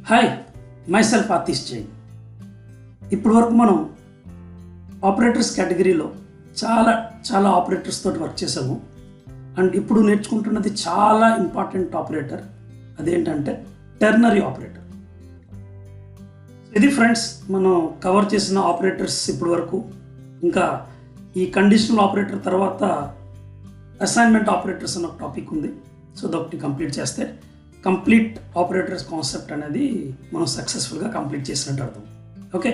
Hi myself Atish Jain. ఇప్పటి వరకు మనం ఆపరేటర్స్ కేటగిరీలో చాలా ఆపరేటర్స్ తోటి వర్క్ చేసాము. అండ్ ఇప్పుడు నేర్చుకుంటున్నది చాలా ఇంపార్టెంట్ ఆపరేటర్, అదేంటంటే టెర్నరీ ఆపరేటర్. ఇది ఫ్రెండ్స్ మనం కవర్ చేసిన ఆపరేటర్స్ ఇప్పటి వరకు. ఇంకా ఈ కండిషనల్ ఆపరేటర్ తర్వాత అసైన్మెంట్ ఆపరేటర్స్ అన్న ఒక టాపిక్ ఉంది. సో అదొకటి కంప్లీట్ చేస్తే కంప్లీట్ ఆపరేటర్స్ కాన్సెప్ట్ అనేది మనం సక్సెస్ఫుల్గా కంప్లీట్ చేసినట్టు అర్థం. ఓకే,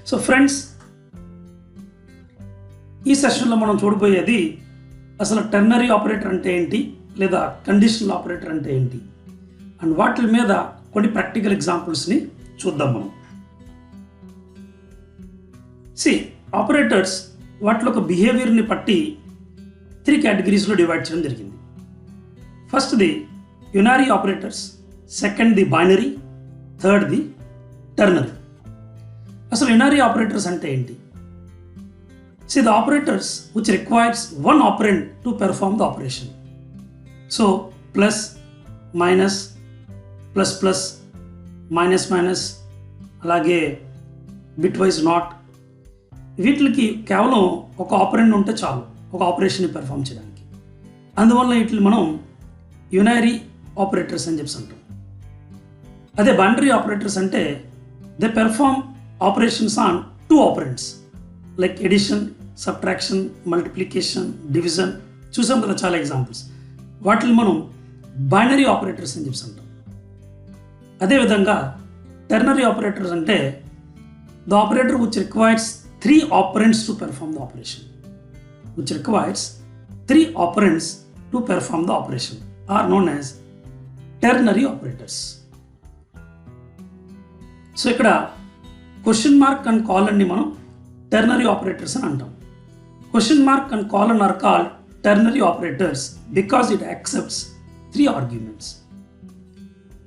సో ఫ్రెండ్స్ ఈ సెషన్లో మనం చూడబోయేది అసలు టెర్నరీ ఆపరేటర్ అంటే ఏంటి, లేదా కండిషనల్ ఆపరేటర్ అంటే ఏంటి, అండ్ వాటి మీద కొన్ని ప్రాక్టికల్ ఎగ్జాంపుల్స్ని చూద్దాం మనం. ఆపరేటర్స్ వాటిలో ఒక బిహేవియర్ని బట్టి 3 కేటగిరీస్లో డివైడ్ చేయడం జరిగింది. ఫస్ట్ది unary operators, second the binary, third the ternary. అసలు యునరీ ఆపరేటర్స్ అంటే ఏంటి? The operators which requires one operant to perform the operation. So plus minus, plus plus, minus minus, అలాగే బిట్ వైజ్ నాట్, వీటికి కేవలం ఒక ఆపరెంట్ ఉంటే చాలు ఒక ఆపరేషన్ని పెర్ఫామ్ చేయడానికి. అందువల్ల వీటిని మనం యునరీ ఆపరేటర్స్ అని చెప్పి అంటాం. అదే బైనరీ ఆపరేటర్స్ అంటే they perform operations on 2 operands like addition, subtraction, multiplication, division. చూసాం కదా చాలా ఎగ్జాంపుల్స్. వాటిని మనం బైనరీ ఆపరేటర్స్ అని చెప్పి అంటాం. అదేవిధంగా టెర్నరీ ఆపరేటర్స్ అంటే the operator which requires 3 operands to perform the operation. Which requires 3 operands to perform the operation are known as ternary operators. So ఇక్కడ క్వశ్చన్ మార్క్ అండ్ కాలన్ని మనం టెర్నరీ ఆపరేటర్స్ అని అంటాం. Question mark and colon are called ternary operators because it accepts 3 arguments.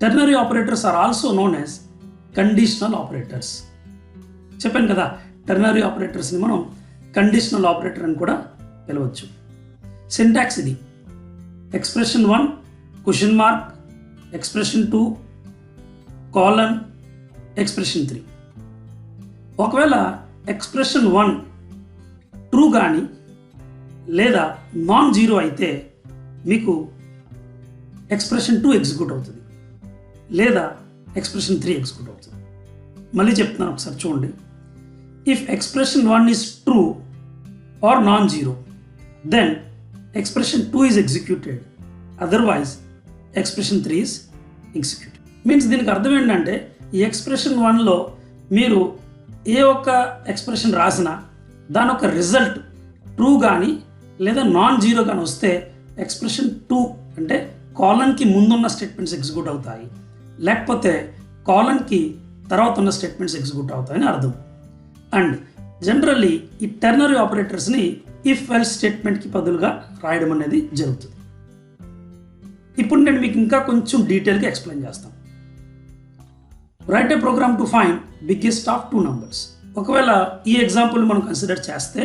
Ternary operators are also known as conditional operators. చెప్పాను కదా, ternary ఆపరేటర్స్ని మనం conditional operator అని కూడా పిలవచ్చు. సింటాక్స్ ఇది: expression 1 question mark, expression 2 colon, expression 3. ఒకవేళ ఎక్స్ప్రెషన్ 1 ట్రూ కానీ లేదా నాన్ జీరో అయితే మీకు ఎక్స్ప్రెషన్ 2 ఎగ్జిక్యూట్ అవుతుంది, లేదా ఎక్స్ప్రెషన్ 3 ఎగ్జిక్యూట్ అవుతుంది. మళ్ళీ చెప్తున్నాను, ఒకసారి చూడండి. If expression 1 is true or non-zero, then expression 2 is executed. Otherwise, expression 3 is executed. Means దీనికి అర్థం ఏంటంటే ఈ ఎక్స్ప్రెషన్ 1లో మీరు ఏ ఒక్క ఎక్స్ప్రెషన్ రాసినా దాని ఒక రిజల్ట్ ట్రూ కానీ లేదా నాన్ జీరో కానీ వస్తే ఎక్స్ప్రెషన్ 2 అంటే కాలన్కి ముందున్న స్టేట్మెంట్స్ ఎగ్జిక్యూట్ అవుతాయి, లేకపోతే కాలన్కి తర్వాత ఉన్న స్టేట్మెంట్స్ ఎగ్జిక్యూట్ అవుతాయని అర్థం. అండ్ జనరల్లీ ఈ టెర్నరీ ఆపరేటర్స్ని ఇఫ్ ఎల్స్ స్టేట్మెంట్కి బదులుగా రాయడం అనేది జరుగుతుంది. ఇప్పుడు నేను మీకు ఇంకా కొంచెం డీటెయిల్గా ఎక్స్ప్లెయిన్ చేస్తాను. Write a program to find biggest of 2 numbers. ఒకవేళ ఈ ఎగ్జాంపుల్ని మనం కన్సిడర్ చేస్తే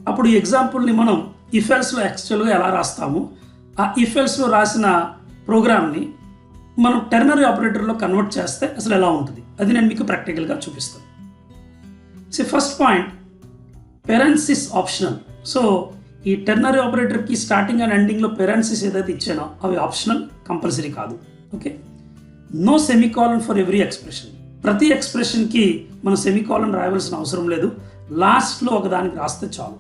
అప్పుడు ఈ ఎగ్జాంపుల్ని మనం ఇఫ్ ఎల్స్లో యాక్చువల్గా ఎలా రాస్తాము, ఆ ఇఫ్ ఎల్స్లో రాసిన ప్రోగ్రామ్ని మనం టెర్నరీ ఆపరేటర్లో కన్వర్ట్ చేస్తే అసలు ఎలా ఉంటుంది అది నేను మీకు ప్రాక్టికల్గా చూపిస్తాను. First point, parenthesis optional. So ఈ టెర్నరీ ఆపరేటర్కి స్టార్టింగ్ అండ్ ఎండింగ్లో పెరెన్సిస్ ఏదైతే ఇచ్చానో అవి ఆప్షనల్, కంపల్సరీ కాదు. Okay, no semicolon for every expression. ప్రతి ఎక్స్ప్రెషన్కి మనం సెమీకాలన్ రాయవలసిన అవసరం లేదు, లాస్ట్లో ఒకదానికి రాస్తే చాలు.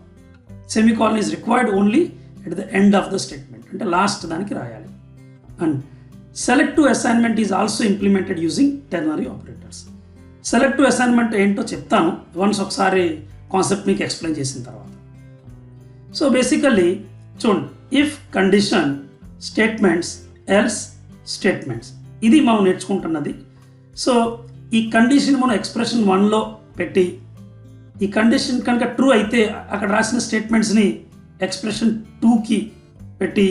Semicolon is required only at the end of the statement, అంటే లాస్ట్ దానికి రాయాలి. And selective assignment is also implemented using ternary operators. Selective assignment ఏంటో చెప్తాను వన్స్ ఒకసారి కాన్సెప్ట్ మీకు ఎక్స్ప్లెయిన్ చేసిన తర్వాత. సో బేసికల్లీ చూడండి, if condition statements, else statements, ఇది మనం నేర్చుకుంటున్నది. సో ఈ కండిషన్ మనం ఎక్స్ప్రెషన్ 1లో పెట్టి ఈ కండిషన్ కనుక ట్రూ అయితే అక్కడ రాసిన స్టేట్మెంట్స్ని ఎక్స్ప్రెషన్ 2కి పెట్టి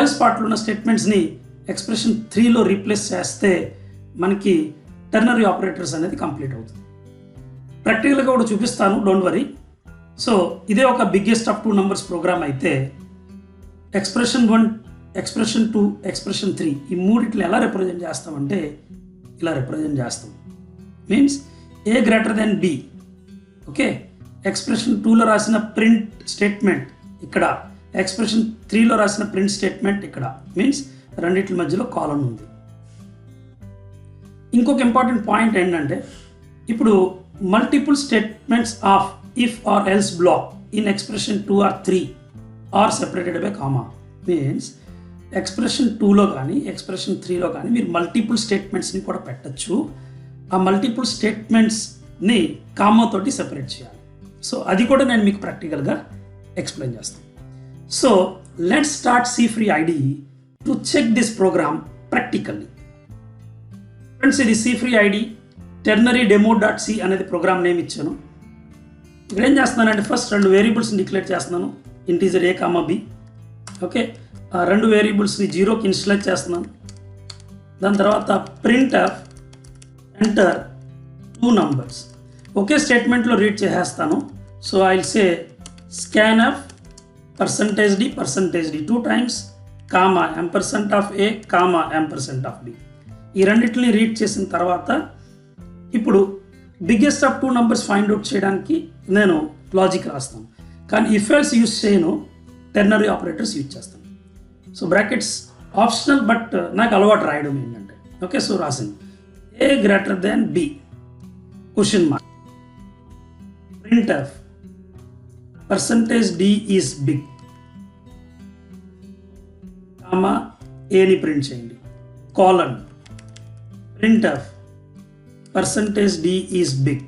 ఎల్స్ పార్ట్లో ఉన్న స్టేట్మెంట్స్ని ఎక్స్ప్రెషన్ 3లో రీప్లేస్ చేస్తే మనకి టెర్నరీ ఆపరేటర్స్ అనేది కంప్లీట్ అవుతుంది. ప్రాక్టికల్గా కూడా చూపిస్తాను, డోంట్ వరీ. సో ఇదే ఒక బిగ్గెస్ట్ ఆఫ్ 2 numbers ప్రోగ్రామ్ అయితే ఎక్స్ప్రెషన్ 1, ఎక్స్ప్రెషన్ 2, ఎక్స్ప్రెషన్ 3 ఈ మూడిట్లు ఎలా రిప్రజెంట్ చేస్తామంటే ఇలా రిప్రజెంట్ చేస్తాం. Means A greater than B. Okay, expression 2లో రాసిన ప్రింట్ స్టేట్మెంట్ ఇక్కడ, ఎక్స్ప్రెషన్ 3లో రాసిన ప్రింట్ స్టేట్మెంట్ ఇక్కడ. మీన్స్ రెండింటి మధ్యలో కాలన్ ఉంది. ఇంకొక ఇంపార్టెంట్ పాయింట్ ఏంటంటే, ఇప్పుడు multiple statements of if or else block in expression 2 or 3 are separated by comma. Means expression 2లో కానీ ఎక్స్ప్రెషన్ 3లో కానీ మీరు మల్టిపుల్ స్టేట్మెంట్స్ని కూడా పెట్టచ్చు. ఆ మల్టిపుల్ స్టేట్మెంట్స్ని కామాతోటి సెపరేట్ చేయాలి. సో అది కూడా నేను మీకు ప్రాక్టికల్గా ఎక్స్ప్లెయిన్ చేస్తాను. So let's start C free ID to check this program practically. Friends, ఇది C free ID ternary demo dot C అనేది ప్రోగ్రామ్ నేమ్ ఇచ్చాను. ఇక్కడ ఏం చేస్తున్నానంటే, ఫస్ట్ 2 వేరియబుల్స్ని డిక్లేర్ చేస్తున్నాను, integer A comma B. Okay, ఆ 2 వేరియబుల్స్ని 0కి ఇనిషియలైజ్ చేస్తున్నాను. దాని తర్వాత ప్రింట్ ఆఫ్ ఎంటర్ 2 numbers. ఒకే స్టేట్మెంట్లో రీడ్ చేసేస్తాను. So I will say scanf %d 2 times comma %, of A comma %, of B. ఈ రెండింటిని రీడ్ చేసిన తర్వాత ఇప్పుడు biggest of 2 numbers find out చేయడానికి నేను లాజిక్ రాస్తాను. కానీ ఇఫ్ ఎల్స్ యూజ్ చేయను, టెర్నరీ ఆపరేటర్స్ యూజ్ చేస్తాను. సో బ్రాకెట్స్ ఆప్షనల్, బట్ నాకు అలవాటు రాయడం ఏంటంటే, ఓకే, సో రాసింది A greater than B question mark printf %d is big comma ఏని ప్రింట్ చేయండి, colon print of %d is big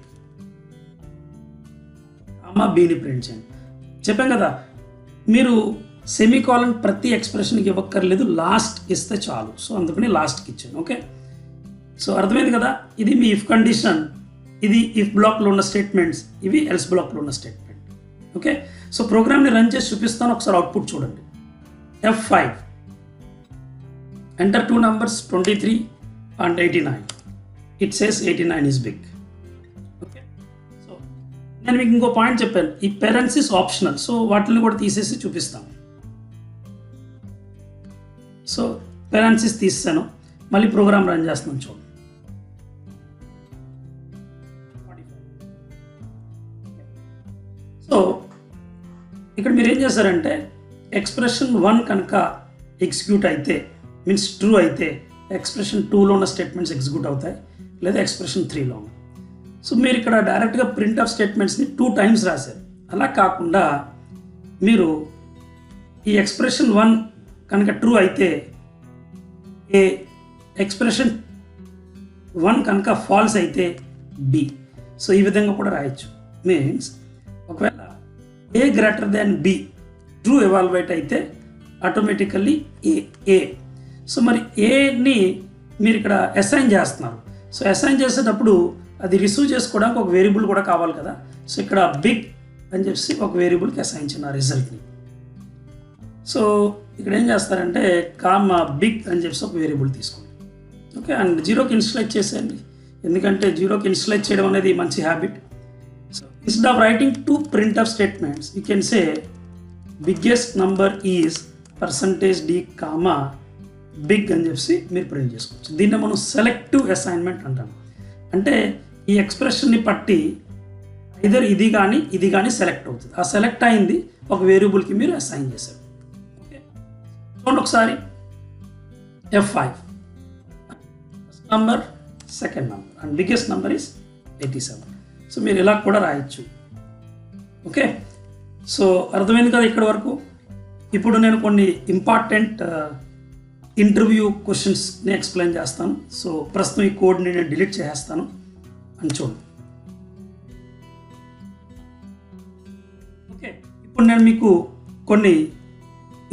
comma బిని ప్రింట్ చేయండి. చెప్పాం కదా, మీరు సెమీకాలన్ ప్రతి ఎక్స్ప్రెషన్కి ఇవ్వక్కర్లేదు, లాస్ట్ ఇస్తే చాలు. సో అందుకని లాస్ట్కి ఇచ్చాను. ఓకే, సో అర్థమైంది కదా. ఇది మీ ఇఫ్ కండిషన్, ఇది ఇఫ్ బ్లాక్లో ఉన్న స్టేట్మెంట్స్, ఇవి ఎల్స్ బ్లాక్లో ఉన్న స్టేట్మెంట్. ఓకే, సో ప్రోగ్రామ్ని రన్ చేసి చూపిస్తాను, ఒకసారి అవుట్పుట్ చూడండి. F5 enter 2 numbers 23 and 89. It says 89 is big. Okay, so నేను మీకు ఇంకో పాయింట్ చెప్పాను, ఈ పేరెంట్స్ ఆప్షనల్. సో వాటిని కూడా తీసేసి చూపిస్తాను. సో పేరెంట్స్ తీసాను, మళ్ళీ ప్రోగ్రామ్ రన్ చేస్తున్నాను చూడండి. సో ఇక్కడ మీరు ఏం చేస్తారంటే, ఎక్స్ప్రెషన్ 1 కనుక ఎగ్జిక్యూట్ అయితే, మీన్స్ ట్రూ అయితే, ఎక్స్ప్రెషన్ 2లో ఉన్న స్టేట్మెంట్స్ ఎగ్జిక్యూట్ అవుతాయి, లేదా ఎక్స్ప్రెషన్ 3లో ఉన్నాయి. సో మీరు ఇక్కడ డైరెక్ట్గా ప్రింట్ ఆఫ్ స్టేట్మెంట్స్ని 2 times రాశారు. అలా కాకుండా మీరు ఈ ఎక్స్ప్రెషన్ 1 కనుక ట్రూ అయితే ఏ, ఎక్స్ప్రెషన్ 1 కనుక ఫాల్స్ అయితే బి. సో ఈ విధంగా కూడా రాయొచ్చు. మీన్స్ ఒకవేళ A greater than B true evaluate అయితే ఆటోమేటికల్లీ ఏ. సో మరి ఏని మీరు ఇక్కడ అసైన్ చేస్తున్నారు. సో అసైన్ చేసేటప్పుడు అది రిసీవ్ చేసుకోవడానికి ఒక వేరియబుల్ కూడా కావాలి కదా. సో ఇక్కడ బిగ్ అని చెప్పి ఒక వేరియబుల్కి అసైన్ చేసిన రిజల్ట్ని. సో ఇక్కడ ఏం చేస్తారంటే కామా బిగ్ అని చెప్పి ఒక వేరియబుల్ తీసుకోండి. ఓకే, అండ్ 0కి ఇనిషియలైజ్ చేసేయండి, ఎందుకంటే 0కి ఇనిషియలైజ్ చేయడం అనేది మంచి habit. So instead of writing 2 printf statements, you can say biggest number is %d comma big అని చెప్పి మీరు ప్రింట్ చేసుకోవచ్చు. దీన్ని మనం సెలెక్టివ్ అసైన్మెంట్ అంటాం. అంటే ఈ ఎక్స్ప్రెషన్ని పట్టి ఐదర్ ఇది కానీ సెలెక్ట్ అవుతుంది. ఆ సెలెక్ట్ అయింది ఒక వేరియబుల్కి మీరు అసైన్ చేశారు. ఓకే, చూడండి ఒకసారి. F5 first number, second number and biggest number is 87. So మీరు ఇలా కూడా రాయొచ్చు. ఓకే, సో అర్థమైంది కదా ఇక్కడ వరకు. ఇప్పుడు నేను కొన్ని ఇంపార్టెంట్ ఇంటర్వ్యూ క్వశ్చన్స్ని ఎక్స్ప్లెయిన్ చేస్తాను. సో ప్రస్తుతం ఈ కోడ్ని నేను డిలీట్ చేసేస్తాను అని చూడండి. ఓకే, ఇప్పుడు నేను మీకు కొన్ని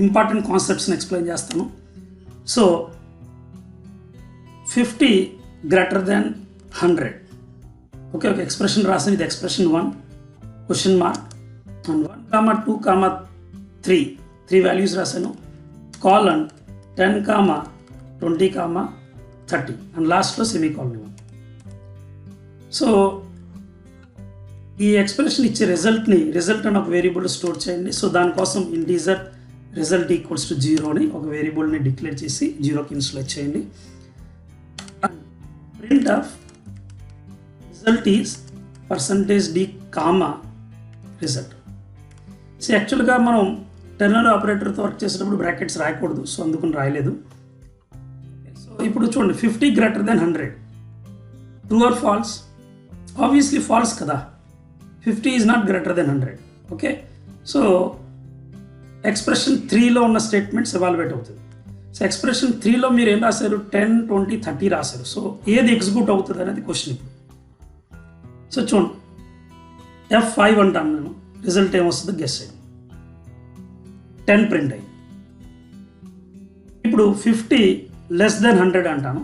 ఇంపార్టెంట్ కాన్సెప్ట్స్ని ఎక్స్ప్లెయిన్ చేస్తాను. So 50 greater than 100. ఓకే, ఒక ఎక్స్ప్రెషన్ రాసాను. ఇది expression 1 question mark and 1, 2, 3 values రాశాను. కాలన్ 10, 20, 30 అండ్ లాస్ట్లో సెమీకాలన్. సో ఈ ఎక్స్ప్రెషన్ ఇచ్చే రిజల్ట్ అని ఒక వేరియబుల్ స్టోర్ చేయండి. సో దానికోసం ఇంటీజర్ రిజల్ట్ ఈక్వల్స్ టు 0 అని ఒక వేరియబుల్ని డిక్లేర్ చేసి 0కి ఇనిషియలైజ్ చేయండి. Print of result is %d comma result. So యాక్చువల్గా మనం టెర్నరీ ఆపరేటర్తో వర్క్ చేసేటప్పుడు బ్రాకెట్స్ రాయకూడదు, సో అందుకని రాయలేదు. సో ఇప్పుడు చూడండి 50 greater than 100, true or false? Obviously false కదా, 50 is not greater than 100. Okay, so expression 3లో ఉన్న స్టేట్మెంట్స్ ఎవాల్యుయేట్ అవుతుంది. సో ఎక్స్ప్రెషన్ 3లో మీరు ఏం రాశారు? 10, 20, 30 రాశారు. సో ఏది ఎగ్జిక్యూట్ అవుతుంది అనేది క్వశ్చన్ ఇప్పుడు. సో చూడండి F5 అంటాను నేను, రిజల్ట్ ఏమొస్తుందో గెస్ అయ్యింది, 10 ప్రింట్ అయ్యింది. ఇప్పుడు 50 less than 100 అంటాను,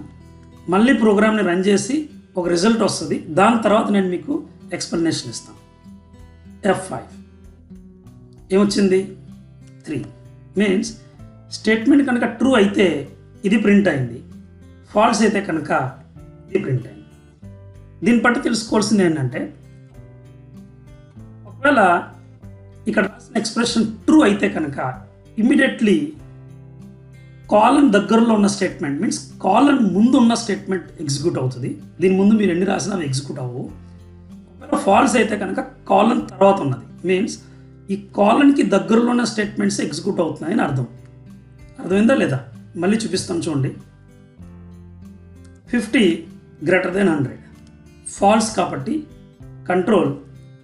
మళ్ళీ ప్రోగ్రామ్ని రన్ చేసి ఒక రిజల్ట్ వస్తుంది, దాని తర్వాత నేను మీకు ఎక్స్ప్లెనేషన్ ఇస్తాను. F5 ఏమొచ్చింది? 3. మీన్స్ స్టేట్మెంట్ కనుక ట్రూ అయితే ఇది ప్రింట్ అయింది, ఫాల్స్ అయితే కనుక ఇది ప్రింట్ అయింది. దీన్ని బట్టి తెలుసుకోవాల్సింది ఏంటంటే, ఒకవేళ ఇక్కడ రాసిన ఎక్స్ప్రెషన్ ట్రూ అయితే కనుక ఇమ్మీడియట్లీ కాలన్ దగ్గరలో ఉన్న స్టేట్మెంట్, మీన్స్ కాలన్ ముందు ఉన్న స్టేట్మెంట్ ఎగ్జిక్యూట్ అవుతుంది. దీని ముందు మీరు ఎన్ని రాసినా అవి ఎగ్జిక్యూట్ అవ్వవు. ఒకవేళ ఫాల్స్ అయితే కనుక కాలన్ తర్వాత ఉన్నది, మీన్స్ ఈ కాలన్కి దగ్గరలో ఉన్న స్టేట్మెంట్స్ ఎగ్జిక్యూట్ అవుతున్నాయని అర్థం. అర్థమైందా లేదా? మళ్ళీ చూపిస్తాను చూడండి. 50 greater than 100 ఫాల్స్ కాబట్టి కంట్రోల్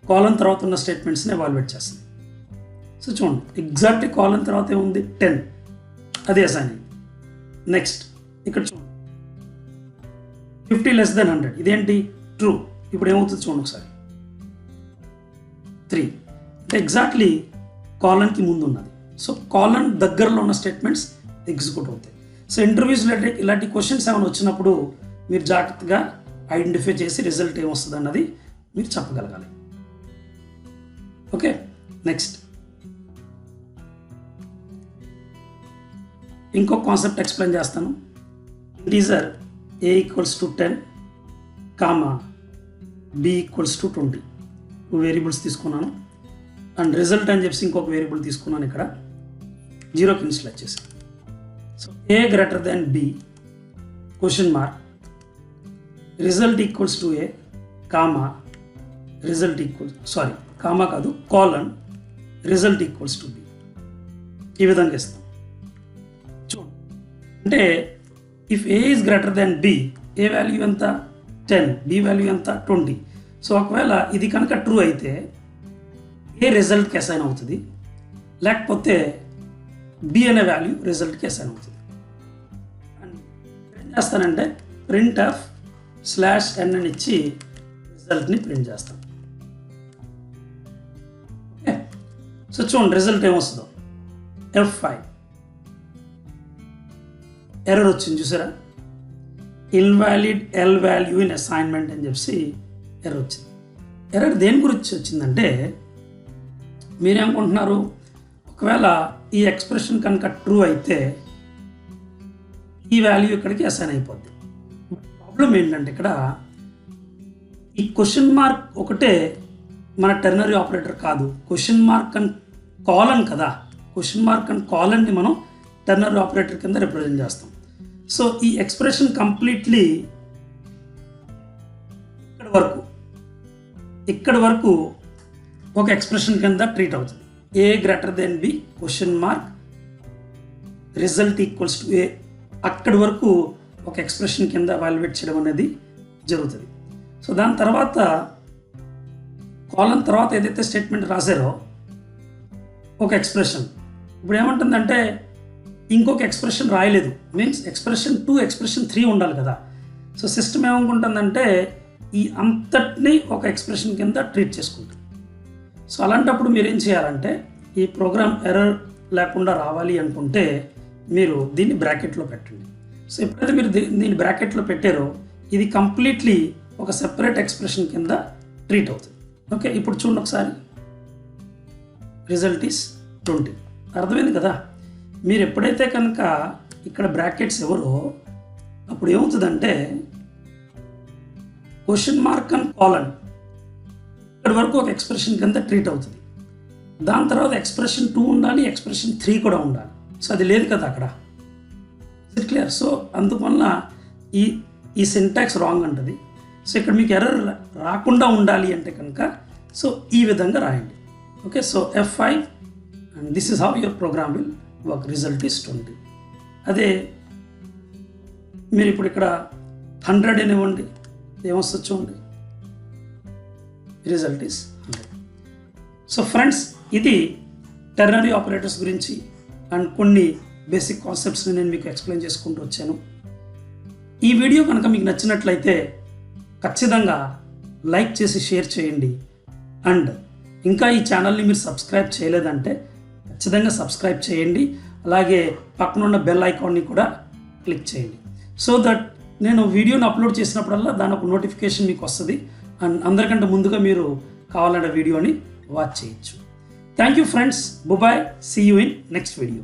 కాలన్ తర్వాత ఉన్న స్టేట్మెంట్స్ని ఎవాల్యుయేట్ చేస్తుంది. సో చూడండి ఎగ్జాక్ట్లీ కాలన్ తర్వాత ఏముంది? 10, అదే అసైన్ అయింది. నెక్స్ట్ ఇక్కడ చూడండి 50 less than 100, ఇదేంటి? ట్రూ. ఇప్పుడు ఏమవుతుంది చూడండి ఒకసారి, 3 అంటే ఎగ్జాక్ట్లీ కాలన్కి ముందు ఉన్నది. సో కాలన్ దగ్గరలో ఉన్న స్టేట్మెంట్స్ ఎగ్జిక్యూట్ అవుతాయి. సో ఇంటర్వ్యూస్లో ఇలాంటి క్వశ్చన్స్ ఏమైనా వచ్చినప్పుడు మీరు జాగ్రత్తగా ఐడెంటిఫై చేసి రిజల్ట్ ఏమొస్తుంది అన్నది మీరు చెప్పగలగాలి. ఓకే, నెక్స్ట్ ఇంకో కాన్సెప్ట్ ఎక్స్ప్లెయిన్ చేస్తాను. Integer a = 10, comma b = 20 variables తీసుకున్నాను, అండ్ రిజల్ట్ అని చెప్పి ఇంకొక వేరియబుల్ తీసుకున్నాను. ఇక్కడ 0కి ఇన్స్టల్ చేసి, so a greater than b question mark result equals to a comma result equal comma కాదు colon result equals to b. ఈ విధంగా ఇస్తాం. చూడండి అంటే if a is greater than b, A value ఎంత? 10, b వాల్యూ ఎంత? 20. So ఒకవేళ ఇది కనుక ట్రూ అయితే ఏ రిజల్ట్కి అసైన్ అవుతుంది, లేకపోతే b అనే వాల్యూ రిజల్ట్కి అసైన్ అవుతుంది. అండ్ ఏం చేస్తానంటే ప్రింట్ ఆఫ్ /n అని ఇచ్చి రిజల్ట్ని ప్రింట్ చేస్తాను. ఓకే, సో చూడండి రిజల్ట్ ఏమొస్తుందో. F5 ఎర్రర్ వచ్చింది చూసారా? Invalid L value in assignment అని చెప్పి ఎర్రర్ వచ్చింది. ఎర్రర్ దేని గురించి వచ్చిందంటే, మీరేమనుకుంటున్నారు, ఒకవేళ ఈ ఎక్స్ప్రెషన్ కనుక ట్రూ అయితే ఈ వాల్యూ ఇక్కడికి అసైన్ అయిపోద్ది. ప్రాబ్లం ఏంటంటే ఇక్కడ ఈ క్వశ్చన్ మార్క్ ఒకటే మన టెర్నరీ ఆపరేటర్ కాదు, క్వశ్చన్ మార్క్ అండ్ కాలన్ కదా. క్వశ్చన్ మార్క్ అండ్ కాలన్ని మనం టెర్నరీ ఆపరేటర్ కింద రిప్రజెంట్ చేస్తాం. సో ఈ ఎక్స్ప్రెషన్ కంప్లీట్లీ ఇక్కడి వరకు ఒక ఎక్స్ప్రెషన్ కింద ట్రీట్ అవుతుంది. a greater than b question mark result equals to a, అక్కడి వరకు ఒక ఎక్స్ప్రెషన్ కింద ఎవాల్యుయేట్ చేయడం అనేది జరుగుతుంది. సో దాని తర్వాత కాలన్ తర్వాత ఏదైతే స్టేట్మెంట్ రాశారో ఒక ఎక్స్ప్రెషన్ ఇప్పుడు ఏమంటుందంటే ఇంకొక ఎక్స్ప్రెషన్ రాయలేదు, మీన్స్ ఎక్స్ప్రెషన్ 2, ఎక్స్ప్రెషన్ 3 ఉండాలి కదా. సో సిస్టమ్ ఏమనుకుంటుందంటే ఈ అంతటినీ ఒక ఎక్స్ప్రెషన్ కింద ట్రీట్ చేసుకుంటుంది. సో అలాంటప్పుడు మీరు ఏం చేయాలంటే, ఈ ప్రోగ్రామ్ ఎర్రర్ లేకుండా రావాలి అనుకుంటే మీరు దీన్ని బ్రాకెట్లో పెట్టండి. సో ఎప్పుడైతే మీరు దీన్ని బ్రాకెట్లో పెట్టారో ఇది కంప్లీట్లీ ఒక సెపరేట్ ఎక్స్ప్రెషన్ కింద ట్రీట్ అవుతుంది. ఓకే, ఇప్పుడు చూడండి ఒకసారి, రిజల్ట్ ఈస్ 20. అర్థమైంది కదా? మీరు ఎప్పుడైతే కనుక ఇక్కడ బ్రాకెట్స్ ఎవరో అప్పుడు ఏమవుతుందంటే క్వశ్చన్ మార్క్ అండ్ కాలన్ ఇక్కడ వరకు ఒక ఎక్స్ప్రెషన్ కింద ట్రీట్ అవుతుంది. దాని తర్వాత ఎక్స్ప్రెషన్ 2 ఉండాలి, ఎక్స్ప్రెషన్ 3 కూడా ఉండాలి. సో అది లేదు కదా అక్కడ. It clear? సో అందువల్ల ఈ ఈ సింటాక్స్ రాంగ్ అంటది. సో ఇక్కడ మీకు ఎర్రర్ రాకుండా ఉండాలి అంటే కనుక సో ఈ విధంగా రాయండి. Okay, so F5 and this is how your program will work. Result is 20. అదే మీరు ఇప్పుడు ఇక్కడ 100 అని ఇవ్వండి, ఏమొస్తుంది చూడండి, రిజల్ట్ ఈస్ 100. సో ఫ్రెండ్స్, ఇది టెర్నరీ ఆపరేటర్స్ గురించి అండ్ కొన్ని బేసిక్ కాన్సెప్ట్స్ని నేను మీకు ఎక్స్ప్లెయిన్ చేసుకుంటూ వచ్చాను. ఈ వీడియో కనుక మీకు నచ్చినట్లయితే ఖచ్చితంగా లైక్ చేసి షేర్ చేయండి. అండ్ ఇంకా ఈ ఛానల్ని మీరు సబ్స్క్రైబ్ చేయలేదంటే ఖచ్చితంగా సబ్స్క్రైబ్ చేయండి. అలాగే పక్కన ఉన్న బెల్ ఐకాన్ని కూడా క్లిక్ చేయండి. సో దట్ నేను వీడియోని అప్లోడ్ చేసినప్పుడల్లా దాని ఒక నోటిఫికేషన్ మీకు వస్తుంది. అండ్ అందరికంటే ముందుగా మీరు కావాలన్న వీడియోని వాచ్ చేయొచ్చు. Thank you friends. Bye. See you in next video.